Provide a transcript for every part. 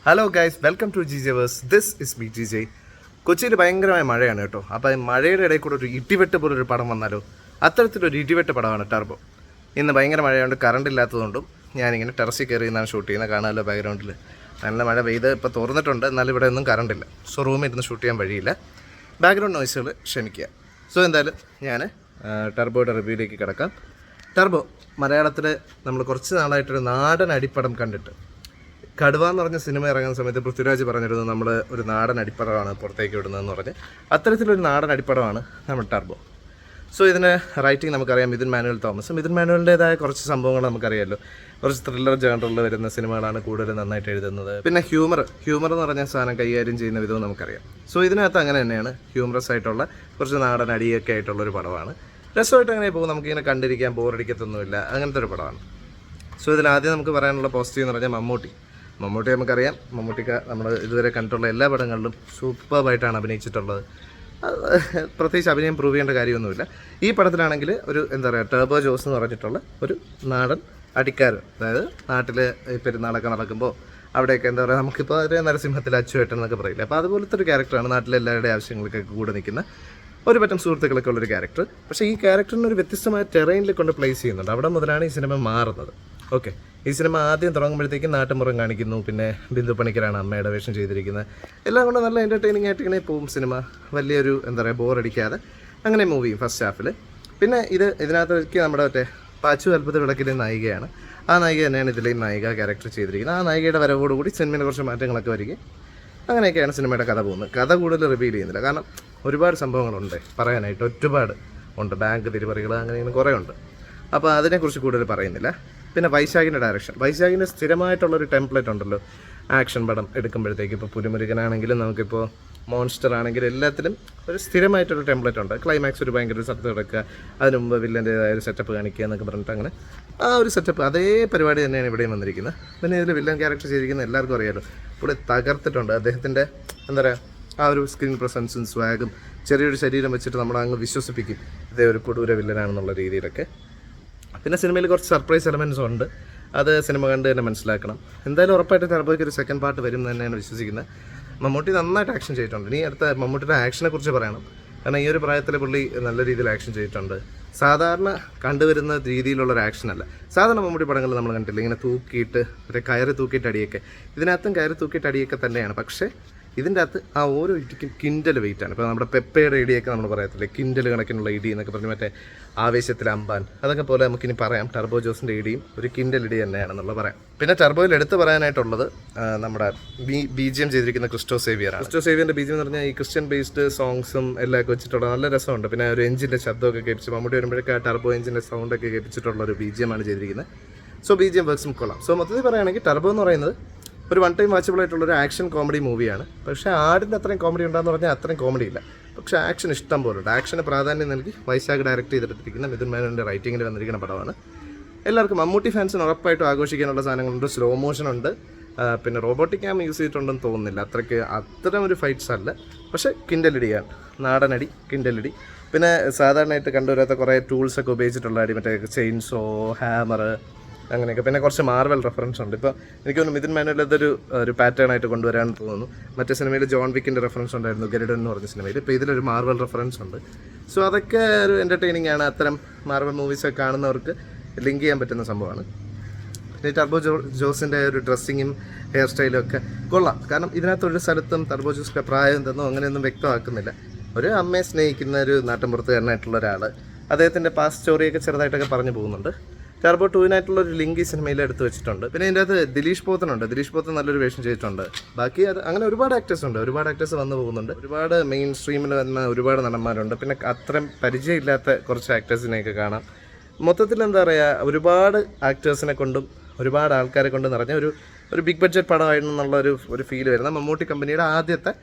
Hello guys, welcome to GJverse. This is me GJ. കൊച്ചിയിൽ ഭയങ്കരമായ മഴയാണ് കേട്ടോ. അപ്പോൾ മഴയുടെ ഇടയിൽ കൂടെ ഒരു ഇടിവെട്ട് പോലൊരു പടം വന്നാലോ? അത്തരത്തിലൊരു ഇടിവെട്ട് പടമാണ് ടർബോ. ഇന്ന് ഭയങ്കര മഴയുണ്ട്, കറണ്ട് ഇല്ലാത്തതുകൊണ്ടും ഞാനിങ്ങനെ ടെറസിൽ കയറി നിന്നാണ് ഷൂട്ട് ചെയ്യുന്നത്. കാണാമല്ലോ ബാക്ക്ഗ്രൗണ്ടിൽ നല്ല മഴ പെയ്ത് ഇപ്പോൾ തുറന്നിട്ടുണ്ട്, എന്നാലും ഇവിടെ ഒന്നും കറണ്ടില്ല. സോ റൂമിൽ ഇരുന്ന് ഷൂട്ട് ചെയ്യാൻ വഴിയില്ല. ബാക്ക്ഗ്രൗണ്ട് നോയ്സുകൾ ക്ഷമിക്കുക. സോ എന്തായാലും ഞാൻ ടർബോയുടെ റിവ്യൂയിലേക്ക് കിടക്കാം. ടർബോ മലയാളത്തിൽ നമ്മൾ കുറച്ച് നാളായിട്ടൊരു നാടൻ അടിപ്പടം കണ്ടിട്ട്, കടുവ എന്ന് പറഞ്ഞ സിനിമ ഇറങ്ങുന്ന സമയത്ത് പൃഥ്വിരാജ് പറഞ്ഞിരുന്നു നമ്മൾ ഒരു നാടൻ അടിപ്പടമാണ് പുറത്തേക്ക് വിടുന്നതെന്ന് പറഞ്ഞ്. അത്തരത്തിലൊരു നാടൻ അടിപ്പടമാണ് നമ്മൾ ടർബോ. സോ ഇതിന് റൈറ്റിംഗ് നമുക്കറിയാം മിഥുൻ മാനുവൽ തോമസ്. മിഥുൻ മാനുവലിൻ്റേതായ കുറച്ച് സംഭവങ്ങൾ നമുക്കറിയാമല്ലോ. കുറച്ച് ത്രില്ലർ ജേണറിൽ വരുന്ന സിനിമകളാണ് കൂടുതൽ നന്നായിട്ട് എഴുതുന്നത്. പിന്നെ ഹ്യൂമർ എന്ന് പറഞ്ഞ സാധനം കൈകാര്യം ചെയ്യുന്ന വിധവും നമുക്കറിയാം. സോ ഇതിനകത്ത് അങ്ങനെ തന്നെയാണ്, ഹ്യൂമറസ് ആയിട്ടുള്ള കുറച്ച് നാടൻ അടിയൊക്കെ ആയിട്ടുള്ളൊരു പടമാണ്. രസമായിട്ട് അങ്ങനെ പോകും, നമുക്കിങ്ങനെ കണ്ടിരിക്കാൻ ബോറടിക്കത്തൊന്നുമില്ല, അങ്ങനത്തെ ഒരു പടമാണ്. സോ ഇതിലാദ്യം നമുക്ക് പറയാനുള്ള പോസിറ്റീവ് എന്ന് പറഞ്ഞാൽ മമ്മൂട്ടി നമുക്കറിയാം. മമ്മൂട്ടിക്ക് നമ്മൾ ഇതുവരെ കണ്ടിട്ടുള്ള എല്ലാ പടങ്ങളിലും സൂപ്പറായിട്ടാണ് അഭിനയിച്ചിട്ടുള്ളത്. പ്രത്യേകിച്ച് അഭിനയം പ്രൂവ് ചെയ്യേണ്ട കാര്യമൊന്നുമില്ല. ഈ പടത്തിലാണെങ്കിൽ ഒരു എന്താ പറയുക, ടർബോ ജോസ് എന്ന് പറഞ്ഞിട്ടുള്ള ഒരു നാടൻ അടിക്കാരൻ, അതായത് നാട്ടിൽ പെരുന്നാളൊക്കെ നടക്കുമ്പോൾ അവിടെയൊക്കെ എന്താ പറയുക, നമുക്കിപ്പോൾ ഒരു നരസിംഹത്തിൽ അച്ചുവേട്ടൻ എന്നൊക്കെ പറയില്ല. അപ്പോൾ അതുപോലത്തെ ഒരു ക്യാരക്ടറാണ്. നാട്ടിലെ എല്ലാവരുടെയും ആവശ്യങ്ങൾക്കൊക്കെ കൂടെ നിൽക്കുന്ന ഒരു പറ്റം സുഹൃത്തുക്കളൊക്കെ ഉള്ളൊരു ക്യാരക്ടർ. പക്ഷേ ഈ ക്യാരക്ടറിന് ഒരു വ്യത്യസ്തമായ ടെറൈനിൽ കൊണ്ട് പ്ലേസ് ചെയ്യുന്നുണ്ട്. അവിടെ മുതലാണ് ഈ സിനിമ മാറുന്നത്. ഓക്കെ, ഈ സിനിമ ആദ്യം തുടങ്ങുമ്പോഴത്തേക്കും നാട്ടുമ്പുറം കാണിക്കുന്നു, പിന്നെ ബിന്ദു പണിക്കരാണ് അമ്മയുടെ വേഷം ചെയ്തിരിക്കുന്നത്. എല്ലാം കൊണ്ട് നല്ല എൻ്റർടൈനിങ് ആയിട്ട് ഇങ്ങനെ പോവും സിനിമ. വലിയൊരു എന്താ പറയുക, ബോറടിക്കാതെ അങ്ങനെ മൂവ് ചെയ്യും ഫസ്റ്റ് ഹാഫിൽ. പിന്നെ ഇതിനകത്തേക്ക് നമ്മുടെ മറ്റേ പാച്ചു അത്ഭുത വിളക്കിലെ നായികയാണ്. ആ നായിക തന്നെയാണ് ഇതിലെയും നായിക ക്യാരക്ടർ ചെയ്തിരിക്കുന്നത്. ആ നായികയുടെ വരവോടുകൂടി സിനിമയിൽ കുറച്ച് മാറ്റങ്ങളൊക്കെ വരികയും അങ്ങനെയൊക്കെയാണ് സിനിമയുടെ കഥ പോകുന്നത്. കഥ കൂടുതൽ റിവീൽ ചെയ്യുന്നില്ല, കാരണം ഒരുപാട് സംഭവങ്ങളുണ്ട് പറയാനായിട്ട്, ഒരുപാട് ഉണ്ട്. ബാങ്ക് തിരിമറികൾ അങ്ങനെ കുറേ ഉണ്ട്. അപ്പോൾ അതിനെക്കുറിച്ച് കൂടുതൽ പറയുന്നില്ല. പിന്നെ വൈശാഖിൻ്റെ ഡയറക്ഷൻ. വൈശാഖിൻ്റെ സ്ഥിരമായിട്ടുള്ളൊരു ടെംപ്ലേറ്റ് ഉണ്ടല്ലോ ആക്ഷൻ പടം എടുക്കുമ്പോഴത്തേക്ക്. ഇപ്പോൾ പുലിമുരുകനാണെങ്കിലും നമുക്കിപ്പോൾ മോൺസ്റ്റർ ആണെങ്കിലും എല്ലാത്തിലും ഒരു സ്ഥിരമായിട്ടൊരു ടെംപ്ലേറ്റ് ഉണ്ട്. ക്ലൈമാക്സ് ഒരു ഭയങ്കര സ്ഥലത്ത് കിടക്കുക, അതിന് മുമ്പ് വില്ലൻ്റേതായ ഒരു സെറ്റപ്പ് കാണിക്കുക എന്നൊക്കെ പറഞ്ഞിട്ട് അങ്ങനെ ആ ഒരു സെറ്റപ്പ് അതേ പരിപാടി തന്നെയാണ് ഇവിടെയും വന്നിരിക്കുന്നത്. പിന്നെ ഇതിൽ വില്ലൻ ക്യാരക്ടർ ചെയ്തിരിക്കുന്ന എല്ലാവർക്കും അറിയാമല്ലോ, ഇവിടെ തകർത്തിട്ടുണ്ട്. അദ്ദേഹത്തിൻ്റെ എന്താ പറയുക, ആ ഒരു സ്ക്രീൻ പ്രസൻസും സ്വാഗും, ചെറിയൊരു ശരീരം വെച്ചിട്ട് നമ്മളങ്ങ് വിശ്വസിപ്പിക്കും ഇതേ ഒരു കൊടൂര വില്ലനാണെന്നുള്ള രീതിയിലൊക്കെ. പിന്നെ സിനിമയിൽ കുറച്ച് സർപ്രൈസ് എലമെൻറ്റ്സ് ഉണ്ട്, അത് സിനിമ കണ്ട് തന്നെ മനസ്സിലാക്കണം. എന്തായാലും ഉറപ്പായിട്ട് ടർബോയ്ക്ക് ഒരു സെക്കൻഡ് പാർട്ട് വരും എന്ന് തന്നെയാണ് വിശ്വസിക്കുന്നത്. മമ്മൂട്ടി നന്നായിട്ട് ആക്ഷൻ ചെയ്തിട്ടുണ്ട്. ഇനി അടുത്ത മമ്മൂട്ടിയുടെ ആക്ഷനെ കുറിച്ച് പറയണം. കാരണം ഈ ഒരു പ്രായത്തിൽ പുള്ളി നല്ല രീതിയിൽ ആക്ഷൻ ചെയ്തിട്ടുണ്ട്. സാധാരണ കണ്ടുവരുന്ന രീതിയിലുള്ളൊരു ആക്ഷനല്ല. സാധാരണ മമ്മൂട്ടി പടങ്ങൾ നമ്മൾ കണ്ടില്ല, ഇങ്ങനെ തൂക്കിയിട്ട് മറ്റേ കയറ് തൂക്കിയിട്ട് അടിയൊക്കെ. ഇതിനകത്തും കയറ് തൂക്കിയിട്ട് അടിയൊക്കെ തന്നെയാണ്. പക്ഷേ ഇതിൻ്റെ അകത്ത് ആ ഓരോ ഇടിക്കും കിൻഡൽ വെയിറ്റാണ്. ഇപ്പോൾ നമ്മുടെ പെപ്പയുടെ ഇടിയൊക്കെ നമ്മൾ പറയത്തില്ലേ, കിൻഡൽ കണക്കിനുള്ള ഇടി എന്നൊക്കെ പറഞ്ഞ്, മറ്റേ ആവേശത്തിൽ അമ്പാൻ, അതൊക്കെ പോലെ നമുക്കിനി പറയാം. ടർബോ ജോസിൻ്റെ ഇടിയും ഒരു കിൻഡൽ ഇടി തന്നെയാണെന്നുള്ള പറയാം. പിന്നെ ടർബോയിൽ എടുത്ത് പറയാനായിട്ടുള്ളത് നമ്മുടെ BGM ചെയ്തിരിക്കുന്ന ക്രിസ്റ്റോ സേവിയറാണ്. ക്രിസ്റ്റോ സേവിയറിൻ്റെ BGM എന്ന് പറഞ്ഞാൽ ഈ ക്രിസ്ത്യൻ ബേസ്ഡ് സോങ്സും എല്ലാം വെച്ചിട്ടുള്ള നല്ല രസമുണ്ട്. പിന്നെ ഒരു എഞ്ചിൻ്റെ ശബ്ദമൊക്കെ കേൾപ്പിച്ച് മമ്മൂട്ടി വരുമ്പോഴേക്ക് ആ ടർബോ എഞ്ചിൻ്റെ സൗണ്ടൊക്കെ കേൾപ്പിച്ചിട്ടുള്ള ഒരു BGM ആണ് ചെയ്തിരിക്കുന്നത്. സോ BGM വർക്ക്സും കൊള്ളാം. സോ മൊത്തത്തിൽ പറയുകയാണെങ്കിൽ ടർബോ എന്ന് പറയുന്നത് ഒരു വൺ ടൈം വാച്ചബിൾ ആയിട്ടുള്ളൊരു ആക്ഷൻ കോമഡി മൂവിയാണ്. പക്ഷേ ആടിൻ്റെ അത്രയും കോമഡി ഉണ്ടാകുന്ന പറഞ്ഞാൽ അത്രയും കോമഡി ഇല്ല. പക്ഷേ ആക്ഷൻ ഇഷ്ടം പോലെ ഉണ്ട്. ആക്ഷന് പ്രാധാന്യം നൽകി വൈശാഖ് ഡയറക്റ്റ് ചെയ്തിട്ടിരിക്കുന്ന മിഥുൻ മേനോൻ്റെ റൈറ്റിങ്ങിൽ വന്നിരിക്കുന്ന പടമാണ്. എല്ലാവർക്കും മമ്മൂട്ടി ഫാൻസിന് ഉറപ്പായിട്ടും ആഘോഷിക്കാനുള്ള സാധനങ്ങളുണ്ട്. സ്ലോ മോഷൻ ഉണ്ട്, പിന്നെ റോബോട്ടിക് ക്യാം യൂസ് ചെയ്തിട്ടുണ്ടെന്ന് തോന്നുന്നില്ല. അത്തരം ഒരു ഫൈറ്റ്സ് അല്ല, പക്ഷേ കിൻഡലിടിയാണ്, നാടനടി കിൻഡലിടി. പിന്നെ സാധാരണയായിട്ട് കണ്ടുവരാത്ത കുറേ ടൂൾസൊക്കെ ഉപയോഗിച്ചിട്ടുള്ള അടി, മറ്റേ ചെയിൻസോ, ഹാമർ, അങ്ങനെയൊക്കെ. പിന്നെ കുറച്ച് മാർവൽ റെഫറൻസ് ഉണ്ട്. ഇപ്പോൾ എനിക്ക് തോന്നുന്നു മിഥുൻ മാനുവൽ ഒരു പാറ്റേൺ ആയിട്ട് കൊണ്ടുവരാൻ തോന്നുന്നു. മറ്റേ സിനിമയിൽ ജോൺ വിക്കിൻ്റെ റെഫറൻസ് ഉണ്ടായിരുന്നു, ഗരുഡൻ എന്ന് പറഞ്ഞ സിനിമയിൽ. ഇപ്പോൾ ഇതിലൊരു മാർവൽ റെഫറൻസ് ഉണ്ട്. സോ അതൊക്കെ ഒരു എൻ്റർടൈനിങ് ആണ്. അത്തരം മാർവൽ മൂവീസൊക്കെ കാണുന്നവർക്ക് ലിങ്ക് ചെയ്യാൻ പറ്റുന്ന സംഭവമാണ്. പിന്നെ ടർബോ ജോസിൻ്റെ ഒരു ഡ്രസ്സിങ്ങും ഹെയർ സ്റ്റൈലും ഒക്കെ കൊള്ളാം. കാരണം ഇതിനകത്തൊരു സ്ഥലത്തും ടർബോ ജോസിൻ്റെ പ്രായം എന്തെന്നോ അങ്ങനെയൊന്നും വ്യക്തമാക്കുന്നില്ല. ഒരു അമ്മയെ സ്നേഹിക്കുന്ന ഒരു നാട്ടിൻപുറത്തുകാരനായിട്ടുള്ള ഒരാൾ, അദ്ദേഹത്തിൻ്റെ പാസ്റ്റ് സ്റ്റോറിയൊക്കെ ചെറുതായിട്ടൊക്കെ പറഞ്ഞു പോകുന്നുണ്ട്. ടർബോ 2-നായിട്ടുള്ള ഒരു ലിങ്ക് ഈ സിനിമയിൽ എടുത്ത് വെച്ചിട്ടുണ്ട്. പിന്നെ ഇതിൻ്റെ അകത്ത് ദിലീഷ് പോത്തനുണ്ട്. ദിലീഷ് പോത്തൻ നല്ലൊരു വേഷം ചെയ്തിട്ടുണ്ട്. ബാക്കി അങ്ങനെ ഒരുപാട് ആക്ടേഴ്സ് ഉണ്ട്, ഒരുപാട് ആക്ടേഴ്സ് വന്നു പോകുന്നുണ്ട്. ഒരുപാട് മെയിൻ സ്ട്രീമിൽ വന്ന ഒരുപാട് നടന്മാരുണ്ട്. പിന്നെ അത്രയും പരിചയമില്ലാത്ത കുറച്ച് ആക്ടേഴ്സിനെയൊക്കെ കാണാം. മൊത്തത്തിൽ എന്താ പറയുക, ഒരുപാട് ആക്ടേഴ്സിനെ കൊണ്ടും ഒരുപാട് ആൾക്കാരെ കൊണ്ടും നിറഞ്ഞ ഒരു ബിഗ് ബഡ്ജറ്റ് പടമായിരുന്നുള്ള ഒരു ഫീൽ വരുന്ന മമ്മൂട്ടി കമ്പനിയുടെ ആദ്യത്തെ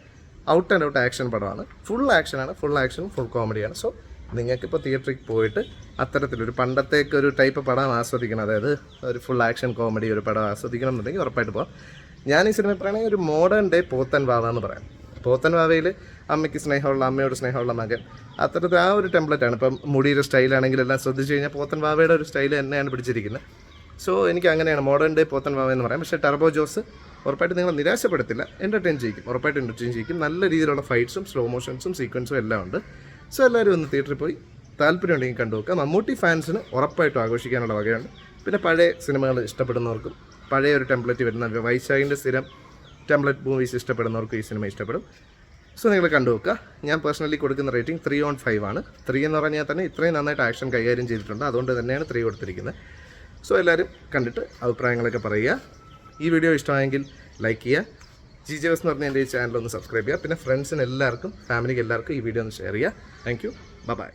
ഔട്ട് ആൻഡ് ഔട്ട് ആക്ഷൻ പടമാണ്. ഫുൾ ആക്ഷനാണ്, ഫുൾ കോമഡിയാണ്. സോ നിങ്ങൾക്കിപ്പോൾ തിയേറ്ററിൽ പോയിട്ട് അത്തരത്തിലൊരു പണ്ടത്തേക്കൊരു ടൈപ്പ് പടം ആസ്വദിക്കണം, അതായത് ഒരു ഫുൾ ആക്ഷൻ കോമഡി ഒരു പടം ആസ്വദിക്കണം എന്നുണ്ടെങ്കിൽ ഉറപ്പായിട്ട് പോകാം. ഞാൻ ഈ സിനിമ പറയുകയാണെങ്കിൽ ഒരു മോഡേൺ ഡേ പോത്തൻ വാവ എന്ന് പറയാം. പോത്തൻ വാവയിൽ അമ്മയ്ക്ക് സ്നേഹമുള്ള, അമ്മയോട് സ്നേഹമുള്ള മകൻ, അത്തരത്തിൽ ആ ഒരു ടെംപ്ലേറ്റാണ്. ഇപ്പം മുടിയുടെ സ്റ്റൈലാണെങ്കിൽ എല്ലാം ശ്രദ്ധിച്ചു കഴിഞ്ഞാൽ പോത്തൻ വാവയുടെ ഒരു സ്റ്റൈൽ തന്നെയാണ് പിടിച്ചിരിക്കുന്നത്. സോ എനിക്ക് അങ്ങനെയാണ് മോഡേൺ ഡേ പോത്തൻ വാവ എന്ന് പറയാം. പക്ഷേ ടർബോ ജോസ് ഉറപ്പായിട്ട് നിങ്ങളെ നിരാശപ്പെടുത്തില്ല, എൻ്റർടൈൻ ചെയ്യിക്കും, ഉറപ്പായിട്ട് എൻ്റർടൈൻ ചെയ്യിക്കും. നല്ല രീതിയിലുള്ള ഫൈറ്റ്സും സ്ലോ മോഷൻസും സീക്വൻസും എല്ലാം ഉണ്ട്. സോ എല്ലാവരും ഒന്ന് തിയേറ്ററിൽ പോയി താല്പര്യം ഉണ്ടെങ്കിൽ കണ്ടുവെക്കുക. മമ്മൂട്ടി ഫാൻസിന് ഉറപ്പായിട്ടും ആഘോഷിക്കാനുള്ള വകയാണ്. പിന്നെ പഴയ സിനിമകൾ ഇഷ്ടപ്പെടുന്നവർക്കും പഴയ ഒരു ടെംപ്ലേറ്റ് വരുന്ന വൈശാഖിൻ്റെ സ്ഥിരം ടെംപ്ലേറ്റ് മൂവീസ് ഇഷ്ടപ്പെടുന്നവർക്കും ഈ സിനിമ ഇഷ്ടപ്പെടും. സോ നിങ്ങൾ കണ്ടുവെക്കുക. ഞാൻ പേഴ്സണലി കൊടുക്കുന്ന റേറ്റിംഗ് 3/5 ആണ്. 3 എന്ന് പറഞ്ഞാൽ തന്നെ ഇത്രയും നന്നായിട്ട് ആക്ഷൻ കൈകാര്യം ചെയ്തിട്ടുണ്ട്, അതുകൊണ്ട് തന്നെയാണ് 3 കൊടുത്തിരിക്കുന്നത്. സോ എല്ലാവരും കണ്ടിട്ട് അഭിപ്രായങ്ങളൊക്കെ പറയുക. ഈ വീഡിയോ ഇഷ്ടമായെങ്കിൽ ലൈക്ക് ചെയ്യുക. GJVS എന്ന് പറഞ്ഞ എൻ്റെ ഈ ചാനൽ ഒന്ന് സബ്സ്ക്രൈബ് ചെയ്യുക. പിന്നെ ഫ്രണ്ട്സിന് എല്ലാവർക്കും ഫാമിലിക്ക് എല്ലാവർക്കും ഈ വീഡിയോ ഒന്ന് ഷെയർ ചെയ്യുക. Thank you. ബൈ.